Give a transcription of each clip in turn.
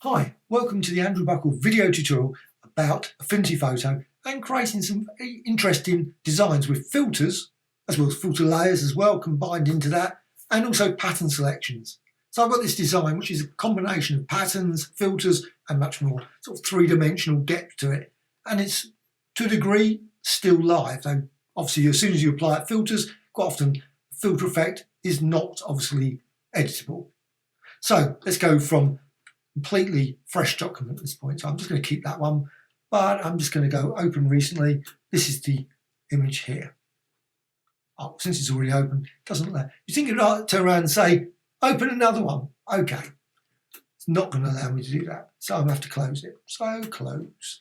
Hi, welcome to the Andrew Buckle video tutorial about Affinity Photo and creating some interesting designs with filters, as well as filter layers as well combined into that, and also pattern selections. So I've got this design which is a combination of patterns, filters and much more, sort of three-dimensional depth to it. And it's, to a degree, still live. So obviously as soon as you apply filters, quite often filter effect is not obviously editable. So let's go from completely fresh document at this point, so I'm just going to keep that one, but I'm just going to go open recently. This is the image here. Oh, since it's already open, it doesn't let you think you'd turn around and say open another one. Okay, it's not going to allow me to do that, so I'm going to have to close it. So close.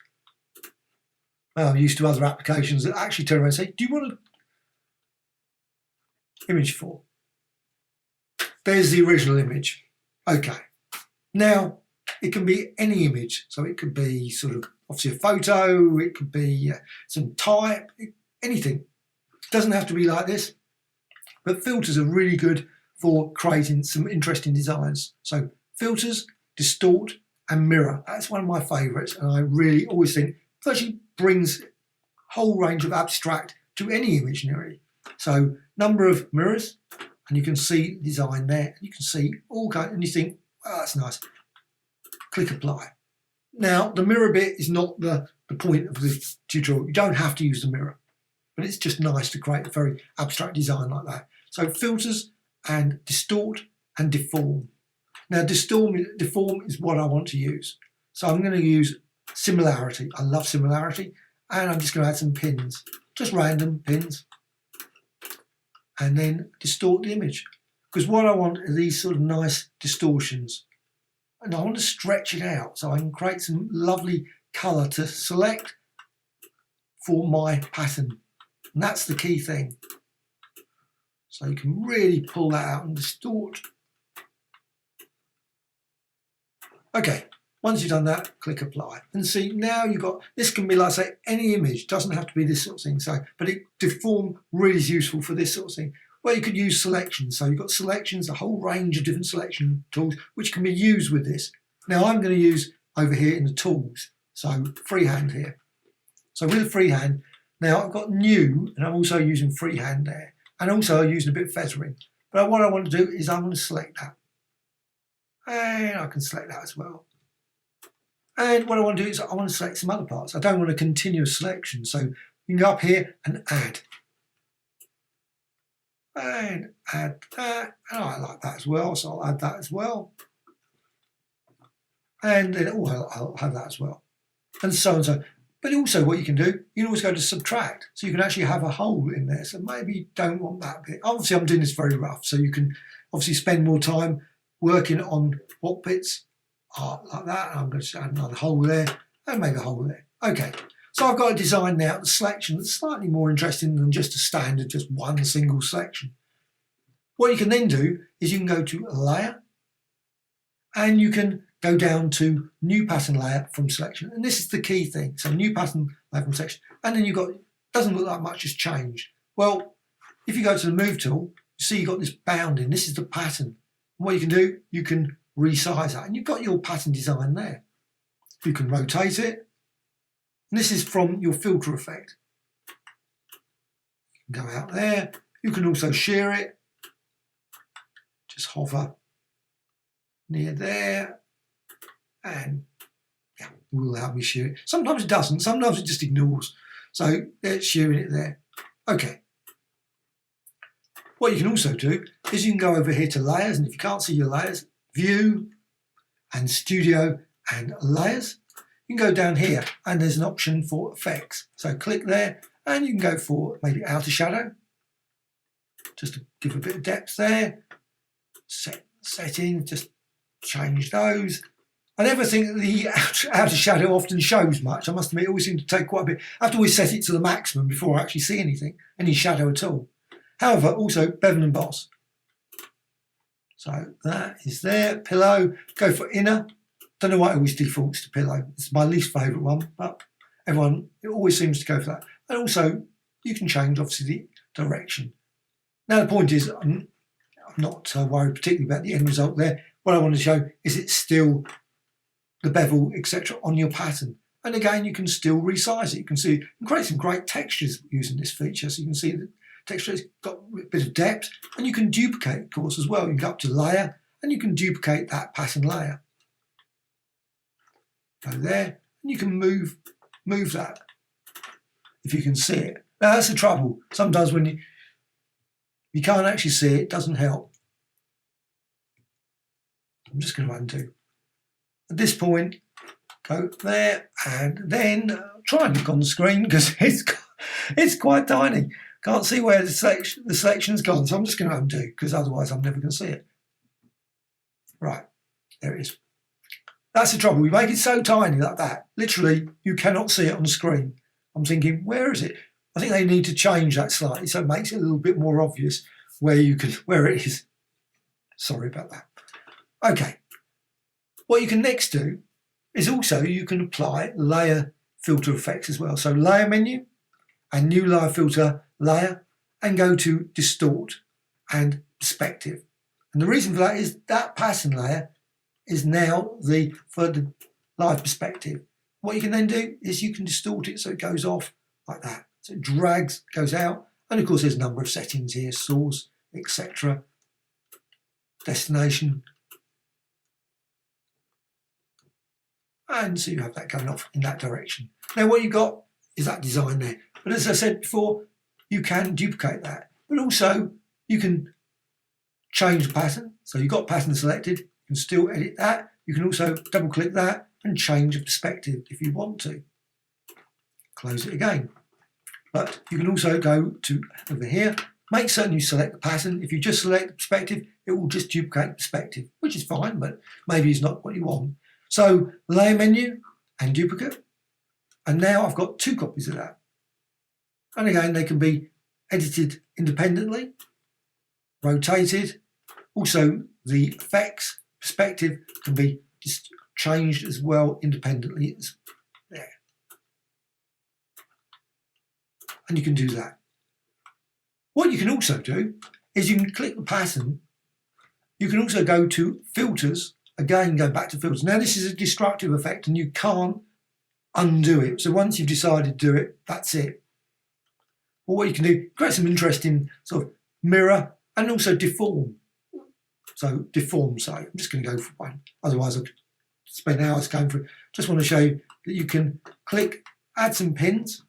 Well, I'm used to other applications that actually turn around and say, do you want an image for? There's the original image. Okay, now it can be any image, so it could be sort of obviously a photo, it could be some type, anything. It doesn't have to be like this, but filters are really good for creating some interesting designs. So filters, distort and mirror, that's one of my favourites, and I really always think it actually brings a whole range of abstract to any image nearly. So number of mirrors, and you can see design there, you can see all kinds, and you think, oh, that's nice. Click apply. Now the mirror bit is not the point of this tutorial. You don't have to use the mirror, but it's just nice to create a very abstract design like that. So filters and distort and deform. Now deform is what I want to use. So I'm going to use similarity. I love similarity, and I'm just going to add some pins, just random pins, and then distort the image. Because what I want are these sort of nice distortions. And I want to stretch it out so I can create some lovely colour to select for my pattern. And that's the key thing. So you can really pull that out and distort. Okay, once you've done that, click apply. And see, now you've got, this can be like, say, any image. It doesn't have to be this sort of thing. So, but deform really is useful for this sort of thing. Well, you could use selections. So you've got selections, a whole range of different selection tools, which can be used with this. Now I'm going to use over here in the tools, so freehand here. So with the freehand, now I've got new, and I'm also using freehand there. And also I'm using a bit of feathering. But what I want to do is I want to select that. And I can select that as well. And what I want to do is I want to select some other parts. I don't want a continuous selection. So you can go up here and add. And add that, and I like that as well, so I'll add that as well. And then, I'll have that as well. And so and so. But also what you can do, you can always go to subtract. So you can actually have a hole in there. So maybe you don't want that bit. Obviously I'm doing this very rough, so you can obviously spend more time working on what bits are like that. And I'm going to add another hole there, and maybe a hole there. Okay. So I've got a design now, the selection that's slightly more interesting than just a standard, just one single selection. What you can then do is you can go to layer, and you can go down to new pattern layer from selection. And this is the key thing. So new pattern layer from selection. And then you've got, doesn't look like much has changed. Well, if you go to the move tool, you see you've got this bounding. This is the pattern. And what you can do, you can resize that. And you've got your pattern design there. You can rotate it. And this is from your filter effect. You can go out there. You can also shear it. Just hover near there. And yeah, it will help me shear it. Sometimes it doesn't. Sometimes it just ignores. So it's shearing it there. Okay. What you can also do is you can go over here to layers. And if you can't see your layers, view and studio and layers. You can go down here and there's an option for effects. So click there and you can go for maybe outer shadow, just to give a bit of depth there. Settings, just change those. I never think that the outer shadow often shows much. I must admit, it always seems to take quite a bit. I have to always set it to the maximum before I actually see anything, any shadow at all. However, also bevel and emboss. So that is there. Pillow, go for inner. Don't know why it always defaults to pillow. It's my least favourite one, but everyone, it always seems to go for that. And also, you can change, obviously, the direction. Now, the point is, I'm not worried particularly about the end result there. What I want to show is it's still the bevel, etc. on your pattern. And again, you can still resize it. You can see, you can create some great textures using this feature. So you can see the texture has got a bit of depth, and you can duplicate, of course, as well. You can go up to layer, and you can duplicate that pattern layer. Go there, and you can move that if you can see it. Now that's the trouble. Sometimes when you can't actually see it, it doesn't help. I'm just going to undo. At this point, go there, and then try and look on the screen because it's quite tiny. Can't see where the selection's gone, so I'm just going to undo because otherwise I'm never going to see it. Right, there it is. That's the trouble. We make it so tiny like that. Literally, you cannot see it on the screen. I'm thinking, where is it? I think they need to change that slightly so it makes it a little bit more obvious where it is. Sorry about that. Okay. What you can next do is also you can apply layer filter effects as well. So layer menu and new layer filter layer and go to distort and perspective. And the reason for that is that pattern layer is now for the live perspective. What you can then do is you can distort it so it goes off like that. So it drags, goes out, and of course there's a number of settings here, source, etc. Destination. And so you have that going off in that direction. Now what you've got is that design there. But as I said before, you can duplicate that. But also you can change the pattern. So you've got pattern selected, you can still edit that. You can also double click that and change the perspective if you want to. Close it again. But you can also go to over here, make certain you select the pattern. If you just select the perspective, it will just duplicate the perspective, which is fine, but maybe it's not what you want. So layer menu and duplicate. And now I've got two copies of that. And again, they can be edited independently, rotated. Also, the effects perspective can be just changed as well independently. It's there. And you can do that. What you can also do is you can click the pattern. You can also go to filters. Again, go back to filters. Now, this is a destructive effect and you can't undo it. So once you've decided to do it, that's it. But what you can do, create some interesting sort of mirror and also deform. So deform, say, I'm just going to go for one. Otherwise, I could spend hours going through it. Just want to show you that you can click, add some pins.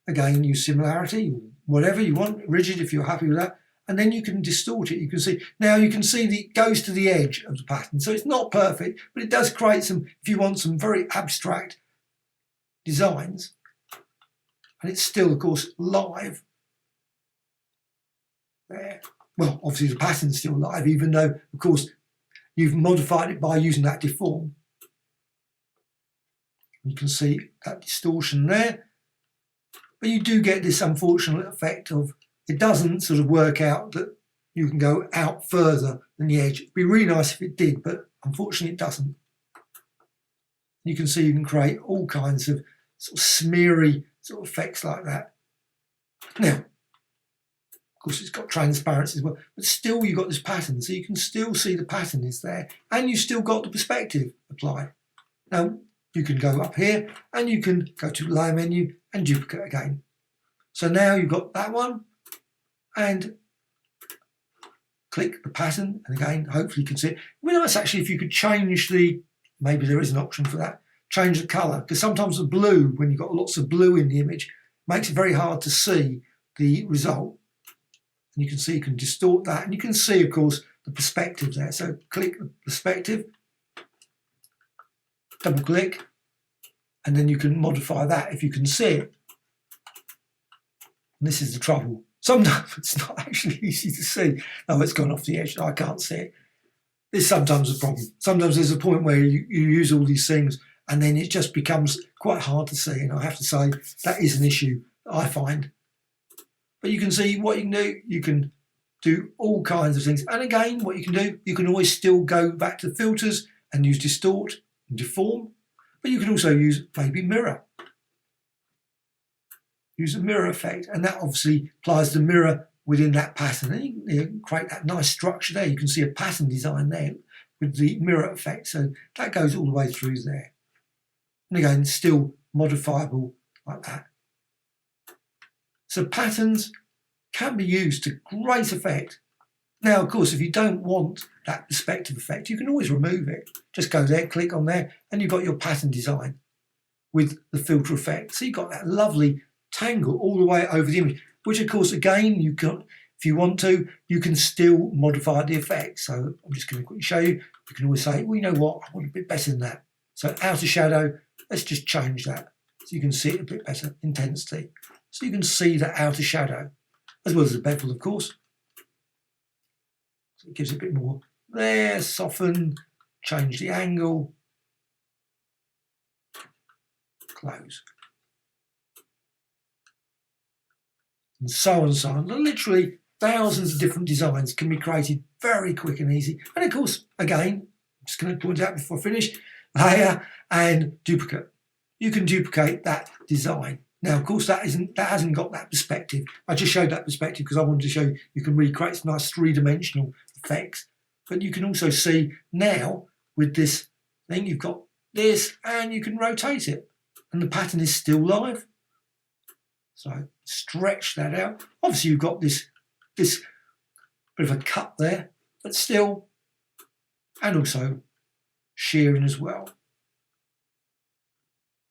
Again, use similarity, whatever you want, rigid if you're happy with that. And then you can distort it. You can see, now you can see it goes to the edge of the pattern. So it's not perfect, but it does create some, if you want some very abstract designs. And it's still, of course, live. There. Well, obviously the pattern's still live, even though, of course, you've modified it by using that deform. You can see that distortion there. But you do get this unfortunate effect of it doesn't sort of work out that you can go out further than the edge. It'd be really nice if it did, but unfortunately it doesn't. You can see you can create all kinds of sort of smeary sort of effects like that. Now, of course, it's got transparency as well, but still you've got this pattern, so you can still see the pattern is there, and you've still got the perspective applied. Now, you can go up here, and you can go to layer menu and duplicate again. So now you've got that one, and click the pattern, and again, hopefully you can see it. It would be nice actually if you could change the, maybe there is an option for that, change the colour, because sometimes the blue, when you've got lots of blue in the image, makes it very hard to see the result. And you can see you can distort that, and you can see, of course, the perspective there. So click the perspective, double click, and then you can modify that if you can see it. And this is the trouble. Sometimes it's not actually easy to see. Oh, it's gone off the edge. I can't see it. It's sometimes a problem. Sometimes there's a point where you use all these things and then it just becomes quite hard to see. And I have to say that is an issue that I find. But you can see what you can do. You can do all kinds of things. And again, what you can do, you can always still go back to filters and use distort and deform. But you can also use maybe mirror. Use a mirror effect, and that obviously applies the mirror within that pattern. And you can create that nice structure there. You can see a pattern design there with the mirror effect. So that goes all the way through there. And again, still modifiable like that. So patterns can be used to great effect. Now, of course, if you don't want that perspective effect, you can always remove it. Just go there, click on there, and you've got your pattern design with the filter effect. So you've got that lovely tangle all the way over the image, which of course, again, you can, if you want to, you can still modify the effect. So I'm just going to quickly show you. You can always say, well, you know what, I want a bit better than that. So outer shadow, let's just change that so you can see it a bit better, intensity. So you can see the outer shadow, as well as the bevel, of course. So it gives it a bit more there, soften, change the angle, close. And so on and so on. Literally thousands of different designs can be created very quick and easy. And of course, again, I'm just going to point out before I finish, layer and duplicate. You can duplicate that design. Now, of course, that hasn't got that perspective. I just showed that perspective because I wanted to show you you can really create some nice three-dimensional effects. But you can also see now with this thing, you've got this and you can rotate it. And the pattern is still live. So stretch that out. Obviously, you've got this bit of a cut there, but still, and also shearing as well.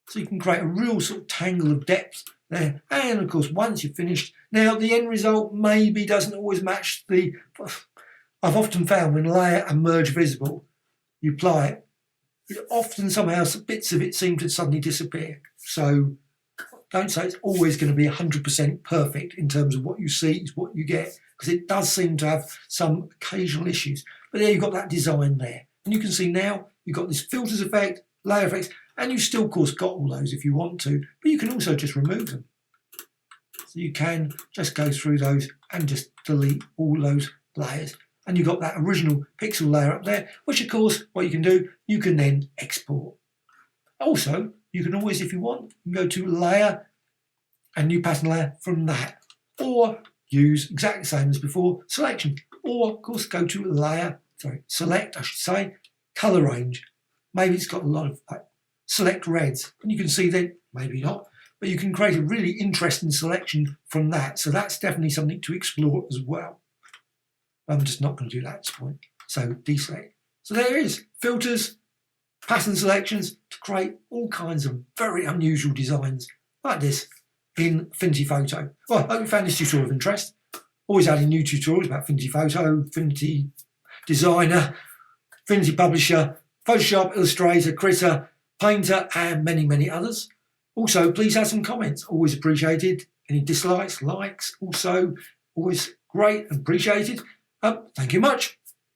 So you can create a real sort of tangle of depth there. And of course, once you've finished, now the end result maybe doesn't always match the, I've often found when layer and merge visible, you apply it, often somehow bits of it seem to suddenly disappear. So don't say it's always going to be 100% perfect in terms of what you see is what you get, because it does seem to have some occasional issues. But there you've got that design there. And you can see now you've got this filters effect, layer effects, and you've still, of course, got all those if you want to, but you can also just remove them. So you can just go through those and just delete all those layers. And you've got that original pixel layer up there, which, of course, what you can do, you can then export. Also, you can always, if you want, you can go to layer and new pattern layer from that. Or use exactly the same as before, selection. Or, of course, go to layer, select, I should say, color range. Maybe it's got a lot of select reds, and you can see then, maybe not, but you can create a really interesting selection from that. So that's definitely something to explore as well. I'm just not going to do that at this point. So deselect. So there it is, filters, pattern selections to create all kinds of very unusual designs like this in Affinity Photo. Well, I hope you found this tutorial of interest. Always adding new tutorials about Affinity Photo, Affinity Designer, Affinity Publisher, Photoshop, Illustrator, Critter, Painter, and many, many others. Also, please have some comments. Always appreciated. Any dislikes, likes, also always great and appreciated. Thank you much.